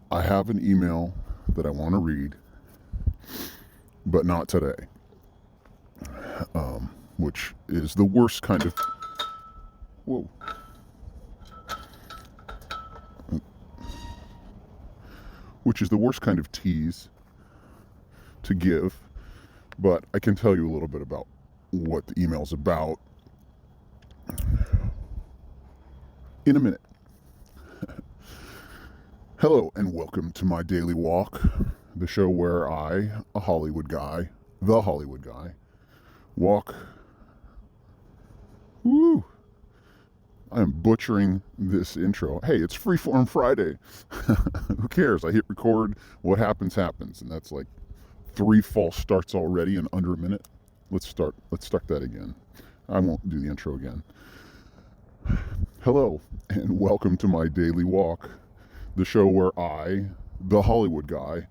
I have an email that I want to read, but not today, which is the worst kind of. Whoa. Which is the worst kind of tease to give, but I can tell you a little bit about what the email's about in a minute. Hello and welcome to My Daily Walk, the show where I, the Hollywood guy, walk. Woo! I am butchering this intro. Hey, it's Freeform Friday. Who cares? I hit record. What happens, happens. And that's like 3 false starts already in under a minute. Let's start that again. I won't do the intro again. Hello, and welcome to My Daily Walk, the show where I, the Hollywood guy,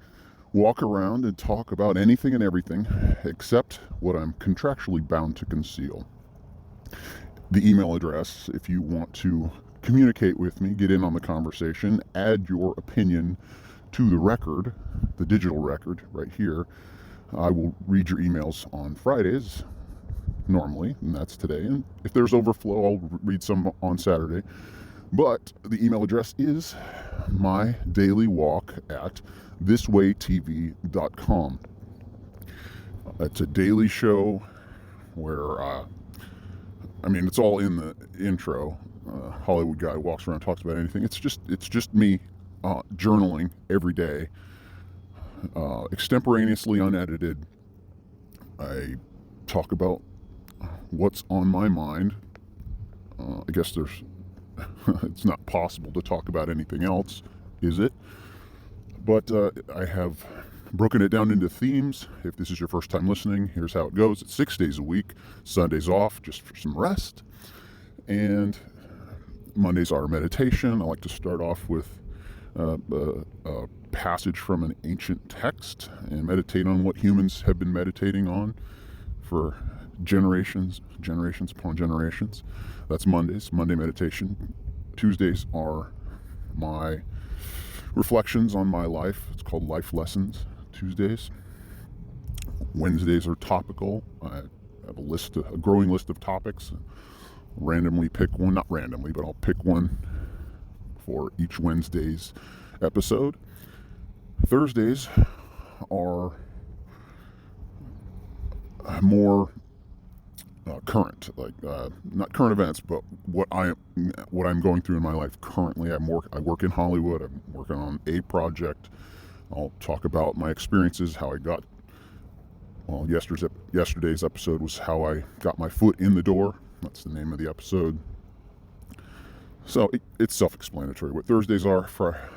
walk around and talk about anything and everything except what I'm contractually bound to conceal. The email address, if you want to communicate with me, get in on the conversation, add your opinion to the record, the digital record right here. I will read your emails on Fridays, normally, and that's today. And if there's overflow, I'll read some on Saturday. But the email address is mydailyWalk@thiswaytv.com. It's a daily show where it's all in the intro. Hollywood guy walks around, talks about anything. It's just me journaling every day, extemporaneously, unedited. I talk about what's on my mind. I guess it's not possible to talk about anything else, is it? But I have broken it down into themes. If this is your first time listening, here's how it goes. It's 6 days a week, Sundays off just for some rest, and Mondays are meditation. I like to start off with a passage from an ancient text and meditate on what humans have been meditating on for generations upon generations. That's Mondays, Monday meditation. Tuesdays are my reflections on my life. It's called Life Lessons Tuesdays. Wednesdays are topical. I have a growing list of topics. Randomly pick one, not randomly, but I'll pick one for each Wednesday's episode. Thursdays are more current, not current events, but what I'm going through in my life currently. I work in Hollywood. I'm working on a project. I'll talk about my experiences, how I got. Well, yesterday's episode was how I got my foot in the door. That's the name of the episode. So it's self-explanatory. What Thursdays are,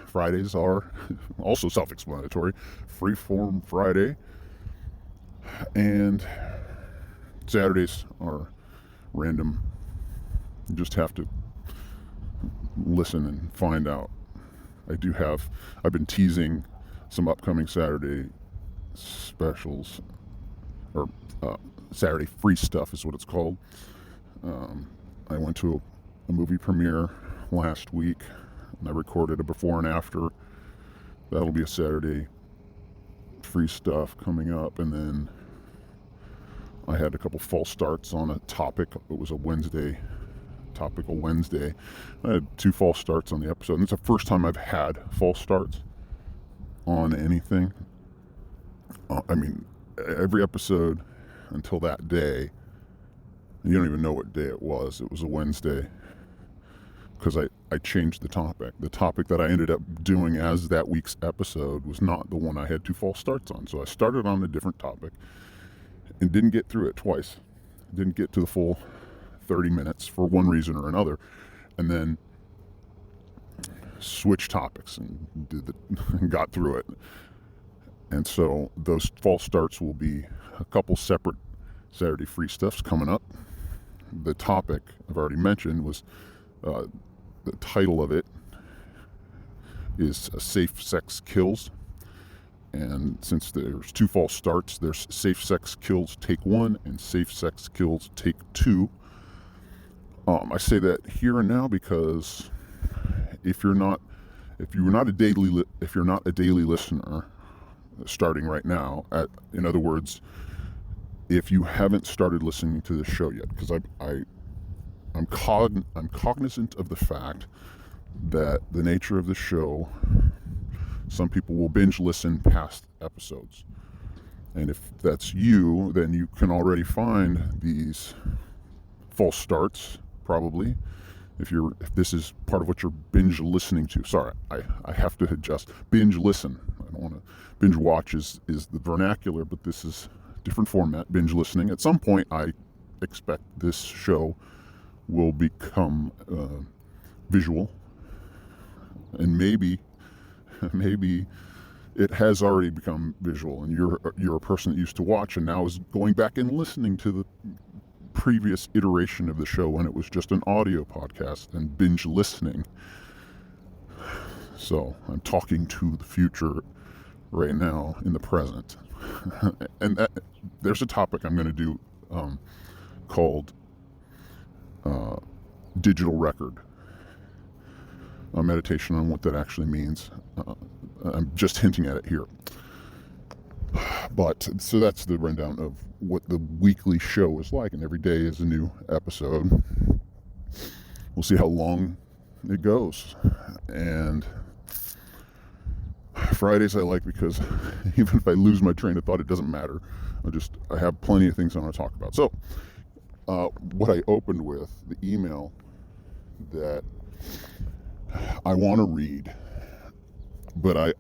Fridays are also self-explanatory. Freeform Friday, and Saturdays are random. You just have to listen and find out. I've been teasing some upcoming Saturday specials, or Saturday free stuff is what it's called. I went to a movie premiere last week, and I recorded a before and after. That'll be a Saturday free stuff coming up, and then I had a couple false starts on a topic. It was a topical Wednesday. I had 2 false starts on the episode, and it's the first time I've had false starts on anything. Every episode until that day, you don't even know what day it was. It was a Wednesday, because I changed the topic. The topic that I ended up doing as that week's episode was not the one I had 2 false starts on. So I started on a different topic and didn't get through it twice. Didn't get to the full 30 minutes for one reason or another, and then switched topics and got through it. And so those false starts will be a couple separate Saturday free stuffs coming up. The topic I've already mentioned was, the title of it is Safe Sex Kills. And since there's 2 false starts, there's Safe Sex Kills Take 1 and Safe Sex Kills Take 2. I say that here and now because if you're not If you're not a daily listener, starting right now, in other words, if you haven't started listening to this show yet, because I'm cognizant of the fact that the nature of the show, some people will binge listen past episodes. And if that's you, then you can already find these false starts, probably. If this is part of what you're binge listening to. Sorry, I have to adjust. Binge listen. I don't want to, binge watch is the vernacular, but this is a different format, binge listening. At some point, I expect this show will become visual, and maybe it has already become visual, and you're a person that used to watch and now is going back and listening to the previous iteration of the show when it was just an audio podcast and binge listening. So I'm talking to the future right now in the present. And there's a topic I'm going to do called digital record. A meditation on what that actually means. I'm just hinting at it here. But so that's the rundown of what the weekly show is like, and every day is a new episode. We'll see how long it goes. And Fridays I like because even if I lose my train of thought, it doesn't matter. I have plenty of things I want to talk about. So what I opened with, the email that I want to read, but I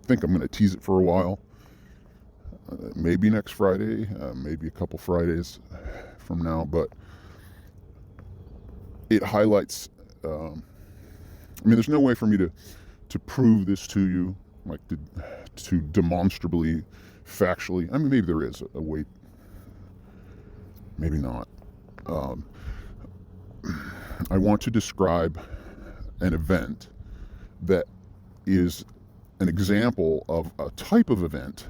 think I'm going to tease it for a while. Maybe next Friday, maybe a couple Fridays from now, but it highlights, there's no way for me to prove this to you, like to demonstrably, factually. Maybe there is a way, maybe not. I want to describe an event that is an example of a type of event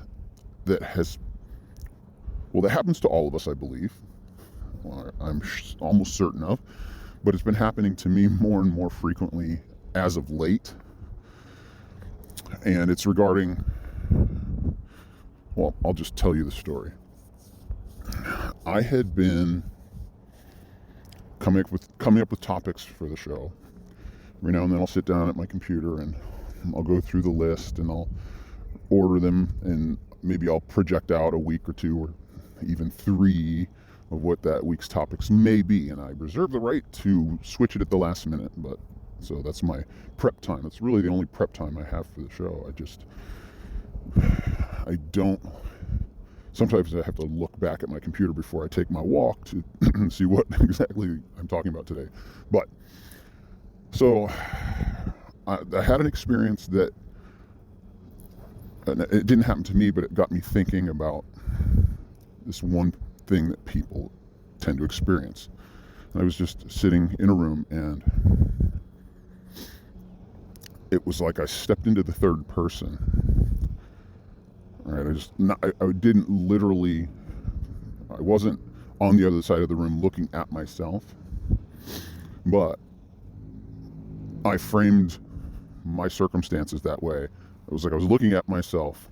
that happens to all of us, I believe. Well, I'm almost certain of, but it's been happening to me more and more frequently as of late. And it's regarding, well, I'll just tell you the story. I had been coming up with topics for the show. Every now and then I'll sit down at my computer and I'll go through the list and I'll order them, and maybe I'll project out a week or two or even 3 of what that week's topics may be, and I reserve the right to switch it at the last minute. But so that's my prep time. That's really the only prep time I have for the show. Sometimes I have to look back at my computer before I take my walk to see what exactly I'm talking about today. But so I had an experience that, and it didn't happen to me, but it got me thinking about this one thing that people tend to experience. And I was just sitting in a room, and it was like I stepped into the third person. All right, I didn't literally, I wasn't on the other side of the room looking at myself, but I framed my circumstances that way. It was like I was looking at myself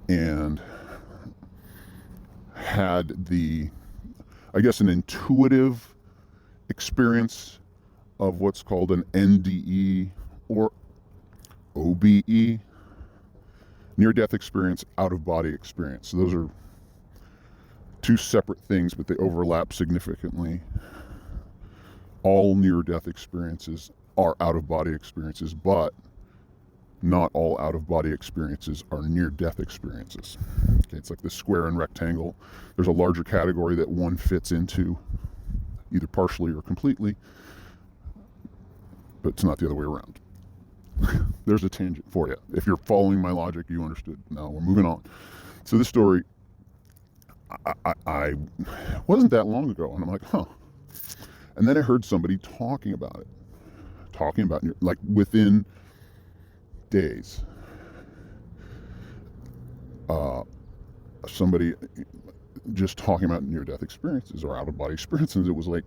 and had an intuitive experience of what's called an NDE or OBE, near-death experience, out-of-body experience. So those are 2 separate things, but they overlap significantly. All near-death experiences are out-of-body experiences, but not all out-of-body experiences are near-death experiences. Okay, it's like the square and rectangle. There's a larger category that one fits into, either partially or completely, but it's not the other way around. There's a tangent for you. If you're following my logic, you understood. Now we're moving on. So this story, I wasn't that long ago, and I'm like, huh. And then I heard somebody talking about like within days. Somebody just talking about near-death experiences or out-of-body experiences. It was like,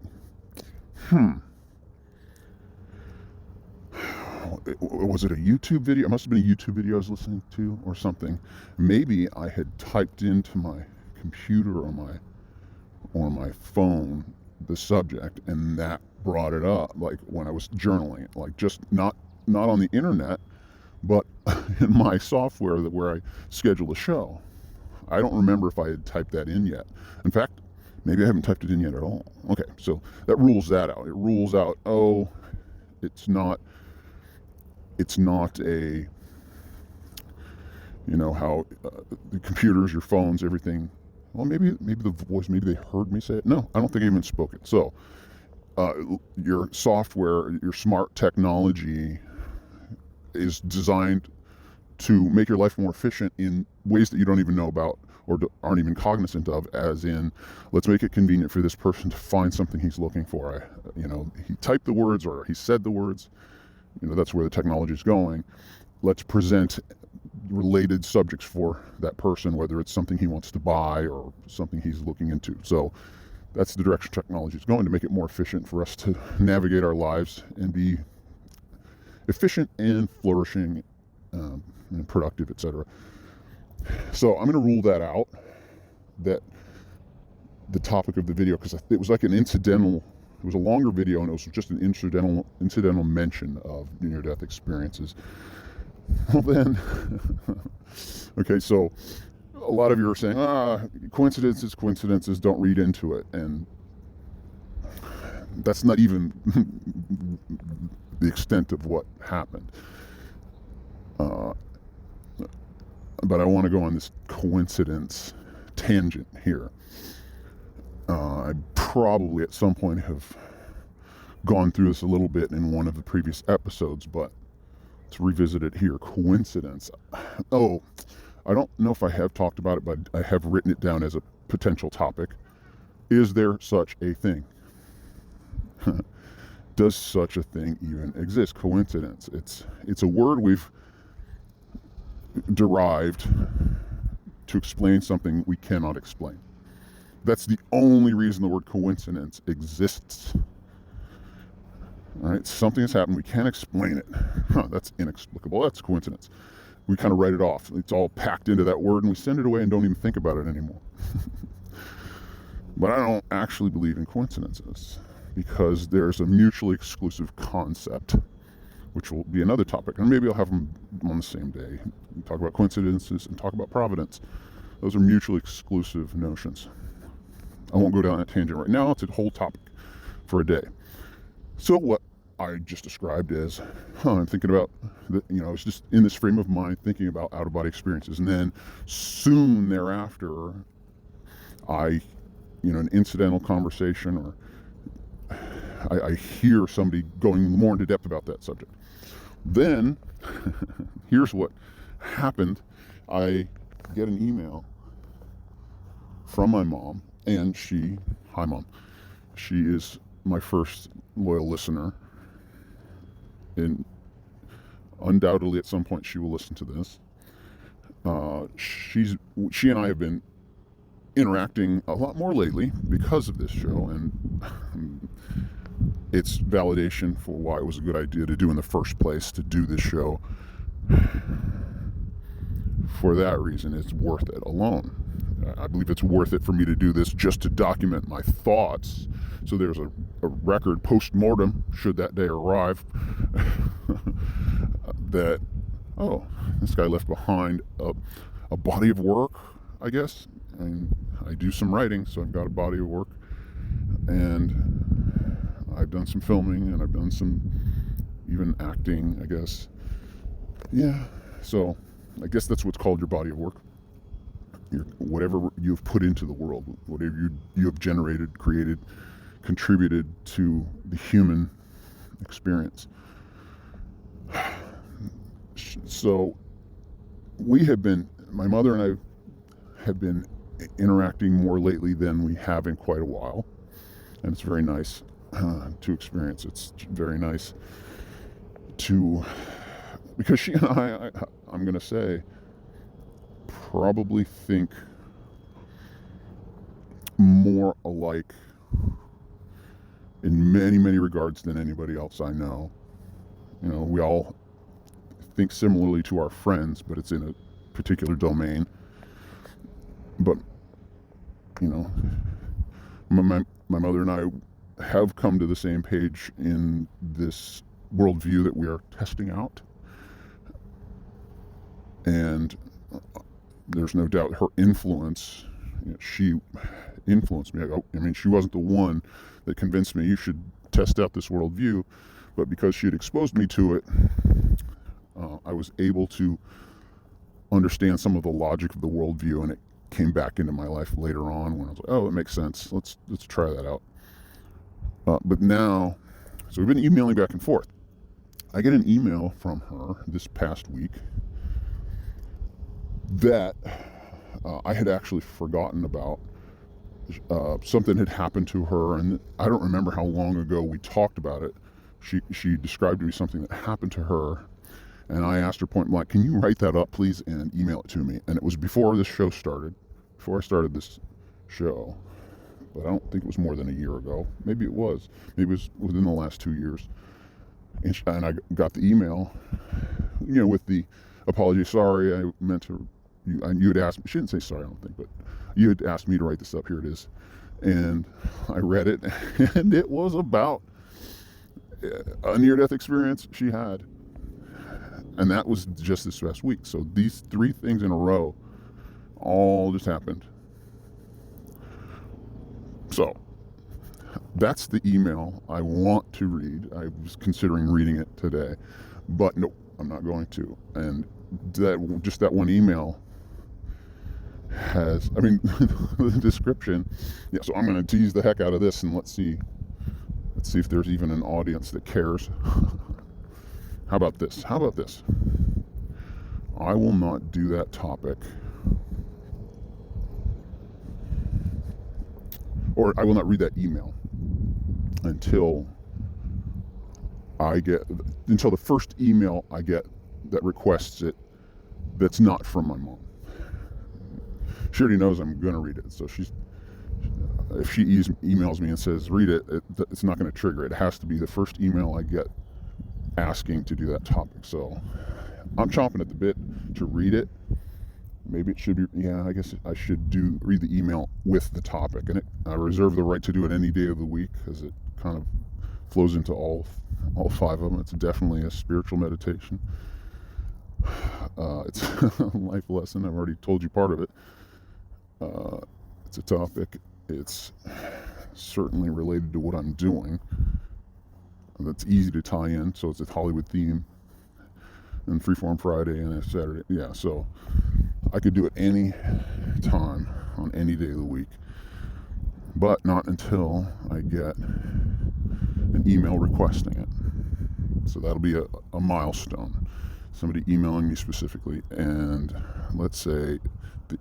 was it a YouTube video? It must have been a YouTube video I was listening to or something. Maybe I had typed into my computer or my phone the subject, and that brought it up, like when I was journaling it, like just not on the internet, but in my software where I schedule a show. I don't remember if I had typed that in yet. In fact, maybe I haven't typed it in yet at all. Okay, so that rules that out. It rules out, oh, it's not a, how the computers, your phones, everything. Well, maybe the voice, maybe they heard me say it. No, I don't think I even spoke it. So your software, your smart technology is designed to make your life more efficient in ways that you don't even know about or aren't even cognizant of, as in, let's make it convenient for this person to find something he's looking for. He typed the words or he said the words. That's where the technology is going. Let's present related subjects for that person, whether it's something he wants to buy or something he's looking into. So that's the direction technology is going, to make it more efficient for us to navigate our lives and be efficient and flourishing and productive, etc. So I'm going to rule that out, that the topic of the video, because it was like an incidental, it was a longer video, and it was just an incidental mention of near-death experiences. Well then, okay, so a lot of you are saying, coincidences, don't read into it. And that's not even the extent of what happened. But I want to go on this coincidence tangent here. I probably at some point have gone through this a little bit in one of the previous episodes, but let's revisit it here. Coincidence. Oh, I don't know if I have talked about it, but I have written it down as a potential topic. Is there such a thing? Does such a thing even exist? Coincidence. It's a word we've derived to explain something we cannot explain. That's the only reason the word coincidence exists. All right, something has happened, we can't explain it. That's inexplicable. That's coincidence. We kind of write it off. It's all packed into that word, and we send it away and don't even think about it anymore. But I don't actually believe in coincidences, because there's a mutually exclusive concept, which will be another topic, and maybe I'll have them on the same day. We talk about coincidences and talk about providence. Those are mutually exclusive notions. I won't go down that tangent right now. It's a whole topic for a day. So what I just described as, I'm thinking about, I was just in this frame of mind thinking about out-of-body experiences, and then soon thereafter, an incidental conversation, or I hear somebody going more into depth about that subject. Then, here's what happened. I get an email from my mom, and hi Mom, she is my first loyal listener, and undoubtedly at some point she will listen to this. She and I have been interacting a lot more lately because of this show, and it's validation for why it was a good idea to do in the first place, to do this show. For that reason, it's worth it alone. I believe it's worth it for me to do this just to document my thoughts, so there's a record post-mortem, should that day arrive, that, oh, this guy left behind a body of work, I guess. And I do some writing, so I've got a body of work, and I've done some filming, and I've done some even acting, I guess. Yeah, so I guess that's what's called your body of work. Whatever you've put into the world, whatever you have generated, created, contributed to the human experience. So my mother and I have been interacting more lately than we have in quite a while, and it's very nice to experience. It's very nice because she and I'm going to say, probably think more alike in many, many regards than anybody else I know. We all think similarly to our friends, but it's in a particular domain. But, you know, my mother and I have come to the same page in this worldview that we are testing out. And there's no doubt her influence, she influenced me. I mean, she wasn't the one that convinced me you should test out this worldview, but because she had exposed me to it, I was able to understand some of the logic of the worldview, and it came back into my life later on when I was like, oh, it makes sense. Let's try that out. But now, so we've been emailing back and forth. I get an email from her this past week that I had actually forgotten about. Something had happened to her, and I don't remember how long ago we talked about it. She described to me something that happened to her, and I asked her point blank, can you write that up, please, and email it to me? And it was before this show started, before I started this show, but I don't think it was more than a year ago. Maybe it was. Maybe it was within the last 2 years. And I got the email, with the apology. Sorry, I meant to. You had asked me. She didn't say sorry, I don't think, but you had asked me to write this up. Here it is. And I read it, and it was about a near-death experience she had. And that was just this past week. So these 3 things in a row all just happened. So that's the email I want to read. I was considering reading it today, but nope, I'm not going to. And that one email has, the description. Yeah, so I'm going to tease the heck out of this, and let's see if there's even an audience that cares. How about this? I will not do that topic, or I will not read that email until the first email I get that requests it that's not from my mom. She already knows I'm going to read it, so if she emails me and says read it, it's not going to trigger it. It has to be the first email I get asking to do that topic. So I'm chomping at the bit to read it. Maybe it should be, I guess I should read the email with the topic, and I reserve the right to do it any day of the week because it kind of flows into all 5 of them. It's definitely a spiritual meditation. It's a life lesson. I've already told you part of it. It's a topic. It's certainly related to what I'm doing. That's easy to tie in, so it's a Hollywood theme. And Freeform Friday and a Saturday. Yeah, so I could do it any time on any day of the week, but not until I get an email requesting it. So that'll be a milestone. Somebody emailing me specifically, and let's say the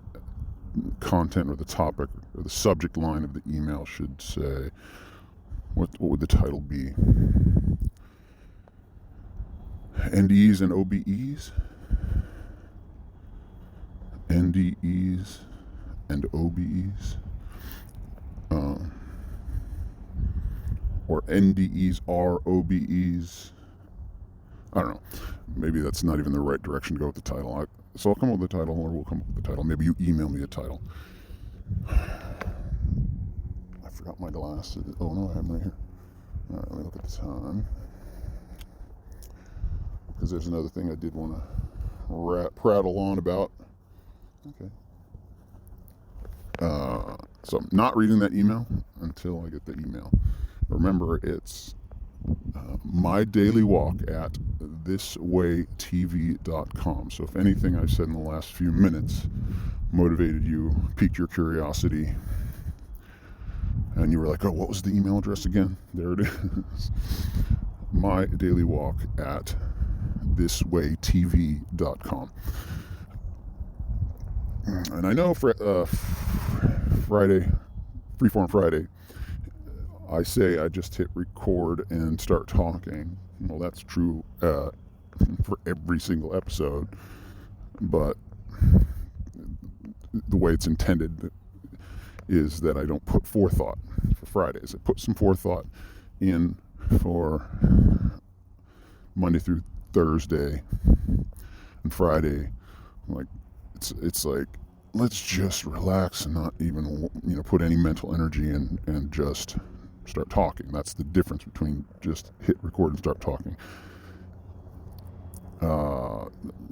content or the topic or the subject line of the email should say, what would the title be? NDEs and OBEs? NDEs and OBEs? Or NDEs are OBEs? I don't know. Maybe that's not even the right direction to go with the title. So I'll come up with the title, or we'll come up with the title. Maybe you email me a title. I forgot my glasses. Oh no, I have them right here. All right, let me look at the time. Because there's another thing I did want to prattle on about. Okay. So I'm not reading that email until I get the email. Remember, it's MyDailyWalk at thiswaytv.com. So if anything I've said in the last few minutes motivated you, piqued your curiosity, and you were like, oh, what was the email address again? There it is. MyDailyWalk at thiswaytv.com. And I know Friday, Freeform Friday, I say I just hit record and start talking. Well, that's true for every single episode, but the way it's intended is that I don't put forethought for Fridays. I put some forethought in for Monday through Thursday and Friday, like it's like, let's just relax and not even put any mental energy in and just start talking. That's the difference between just hit record and start talking.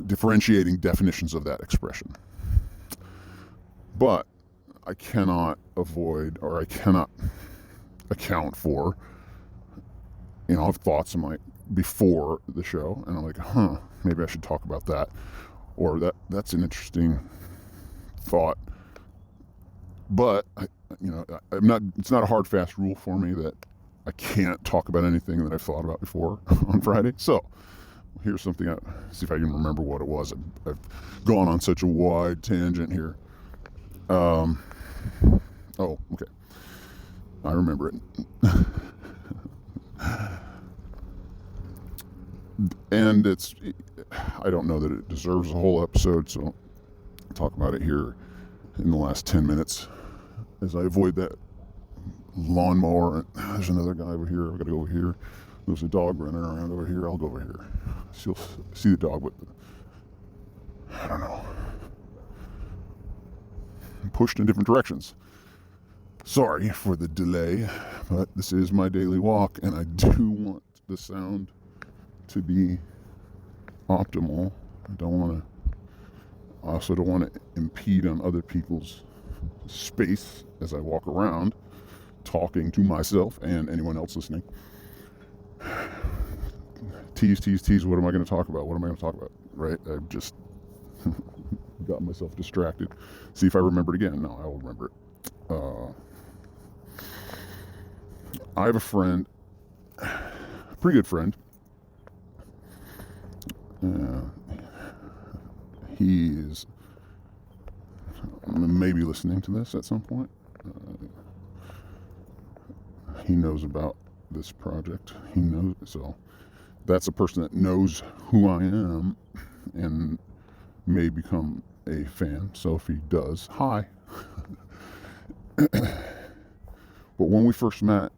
Differentiating definitions of that expression. But I cannot avoid, or I cannot account for, I have thoughts in my before the show, and I'm like, maybe I should talk about that, or that's an interesting thought. But I'm not. It's not a hard, fast rule for me that I can't talk about anything that I've thought about before on Friday. So here's something. See if I can remember what it was. I've gone on such a wide tangent here. Oh, okay. I remember it. And I don't know that it deserves a whole episode, so I'll talk about it here in the last 10 minutes as I avoid that lawnmower. There's another guy over here. I've got to go over here. There's a dog running around over here. I'll go over here. You'll see the dog, but I don't know. I'm pushed in different directions. Sorry for the delay, but this is my daily walk, and I do want the sound to be optimal. I also don't want to impede on other people's space as I walk around, talking to myself and anyone else listening. Tease. What am I going to talk about? Right? I've just got myself distracted. See if I remember it again. No, I will remember it. I have a friend, a pretty good friend. He is maybe listening to this at some point. He knows about this project. He knows, so that's a person that knows who I am and may become a fan. So if he does, hi. But when we first met,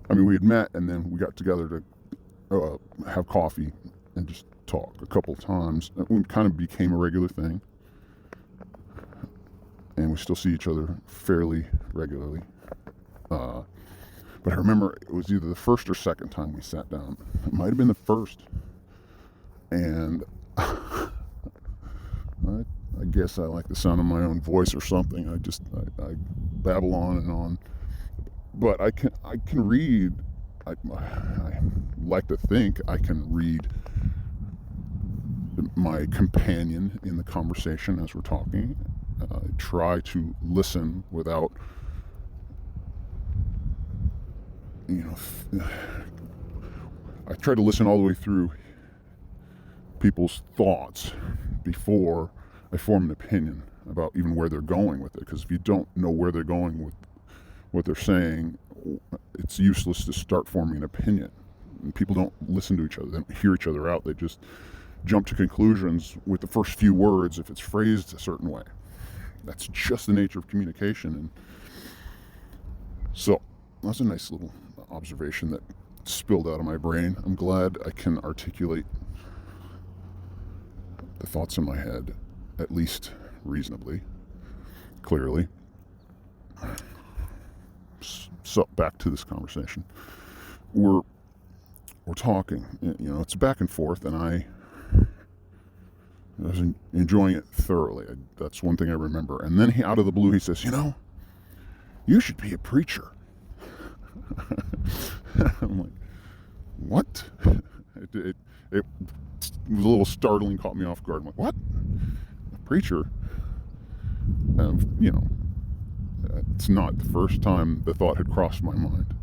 we had met and then we got together to have coffee and just talk a couple of times. It kind of became a regular thing, and we still see each other fairly regularly. But I remember it was either the first or second time we sat down. It might have been the first, and I guess I like the sound of my own voice or something. I babble on and on, but I can read. I like to think I can read my companion in the conversation as we're talking. I try to listen without, I try to listen all the way through people's thoughts before I form an opinion about even where they're going with it. Because if you don't know where they're going with what they're saying, it's useless to start forming an opinion. And people don't listen to each other. They don't hear each other out. They just jump to conclusions with the first few words if it's phrased a certain way. That's just the nature of communication. And so that's a nice little observation that spilled out of my brain. I'm glad I can articulate the thoughts in my head, at least reasonably clearly. So back to this conversation. We're talking, it's back and forth, and I was enjoying it thoroughly. That's one thing I remember. And then out of the blue, he says, you should be a preacher. I'm like, what? It was a little startling, caught me off guard. I'm like, what? A preacher? It's not the first time the thought had crossed my mind,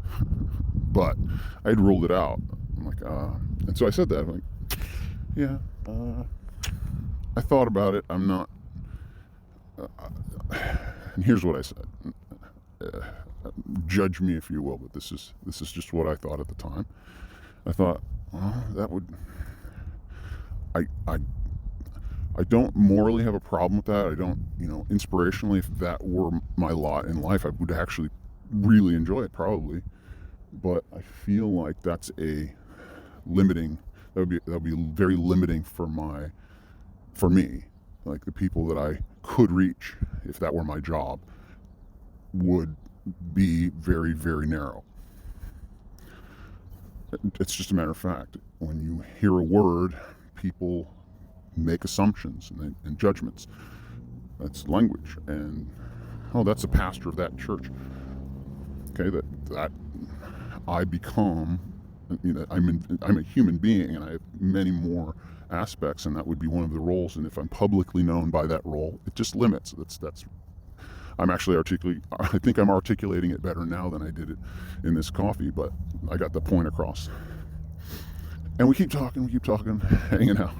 but I had ruled it out. I'm like, and so I said that. I'm like, yeah, I thought about it. I'm not, and here's what I said. Judge me if you will, but this is just what I thought at the time. I thought, well, that would, I don't morally have a problem with that. I don't, inspirationally, if that were my lot in life, I would actually really enjoy it, probably. But I feel like that's a limiting That would be very limiting for me. Like, the people that I could reach if that were my job would be very, very narrow. It's just a matter of fact. When you hear a word, people make assumptions and judgments. That's language. And, oh, that's a pastor of that church. Okay, that I become, I'm a human being, and I have many more aspects, and that would be one of the roles. And if I'm publicly known by that role, it just limits. That's I think I'm articulating it better now than I did it in this coffee, but I got the point across. And we keep talking, hanging out.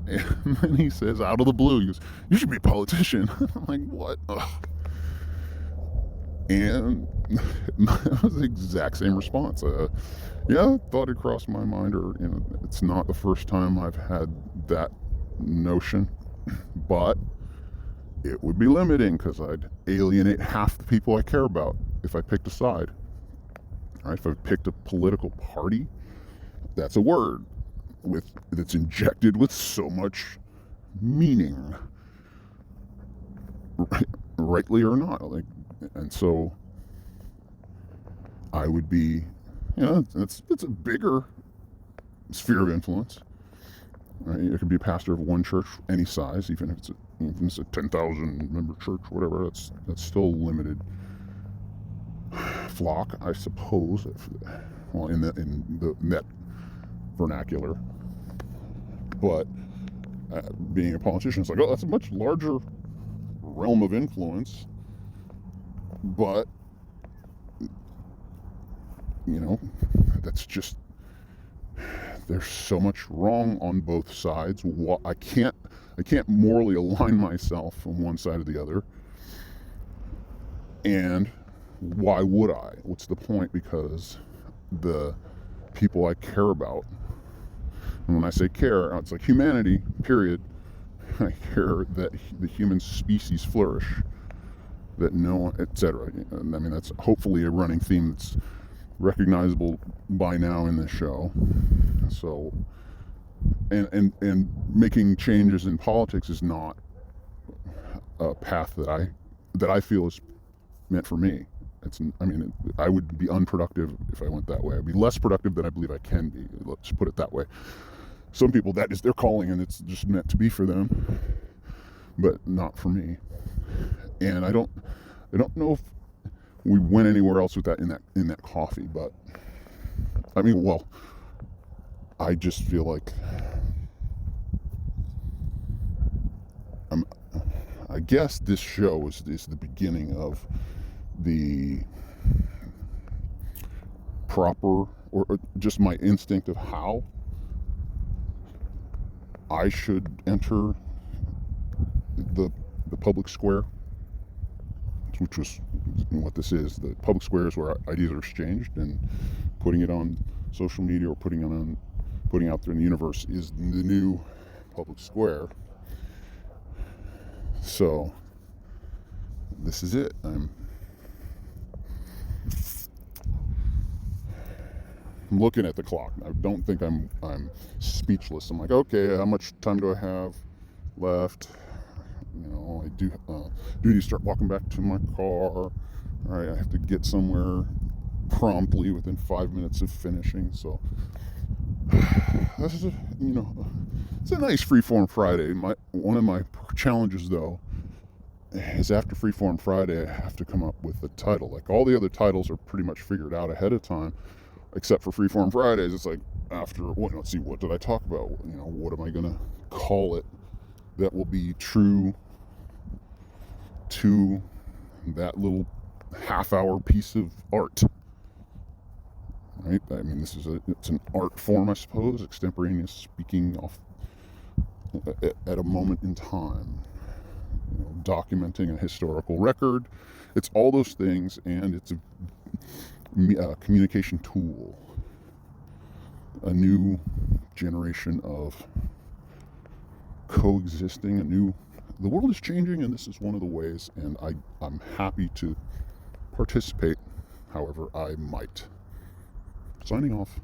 And then he says, out of the blue, he goes, "You should be a politician." I'm like, what? Ugh. And that was the exact same response. Yeah, thought it crossed my mind, or it's not the first time I've had that notion, but it would be limiting because I'd alienate half the people I care about if I picked a side. All right, if I picked a political party, that's a word that's injected with so much meaning, rightly or not. And so I would be, it's a bigger sphere of influence. Right? You could be a pastor of one church, any size, even if it's a 10,000 member church, whatever. That's still limited flock, I suppose. In the net vernacular. But being a politician, it's like, oh, that's a much larger realm of influence. But that's just, there's so much wrong on both sides. I can't morally align myself on one side or the other. And why would I? What's the point? Because the people I care about, and when I say care, it's like humanity, period. I care that the human species flourish, that no one, etc. I mean, that's hopefully a running theme that's recognizable by now in this show. So, and making changes in politics is not a path that I feel is meant for me. I would be unproductive if I went that way. I'd be less productive than I believe I can be. Let's put it that way. Some people, that is their calling, and it's just meant to be for them, but not for me. And I don't know if we went anywhere else with that in that coffee, but I just feel like I guess this show is the beginning of the proper, or just my instinct of how I should enter the public square, which was what this is. The public square is where ideas are exchanged, and putting it on social media or putting out there in the universe is the new public square. So this is it. I'm looking at the clock. I don't think I'm speechless. I'm like, okay, how much time do I have left? I do need to start walking back to my car. All right, I have to get somewhere promptly within 5 minutes of finishing. So this is it's a nice Freeform Friday. One of my challenges, though, is after Freeform Friday, I have to come up with a title. Like, all the other titles are pretty much figured out ahead of time, except for Freeform Fridays. It's like, let's see, what did I talk about? What am I going to call it that will be true to that little half-hour piece of art? Right? I mean, it's an art form, I suppose, extemporaneous speaking off at a moment in time, documenting a historical record. It's all those things, and it's a communication tool, a new generation of coexisting. The world is changing, and this is one of the ways, and I'm happy to participate however I might. Signing off.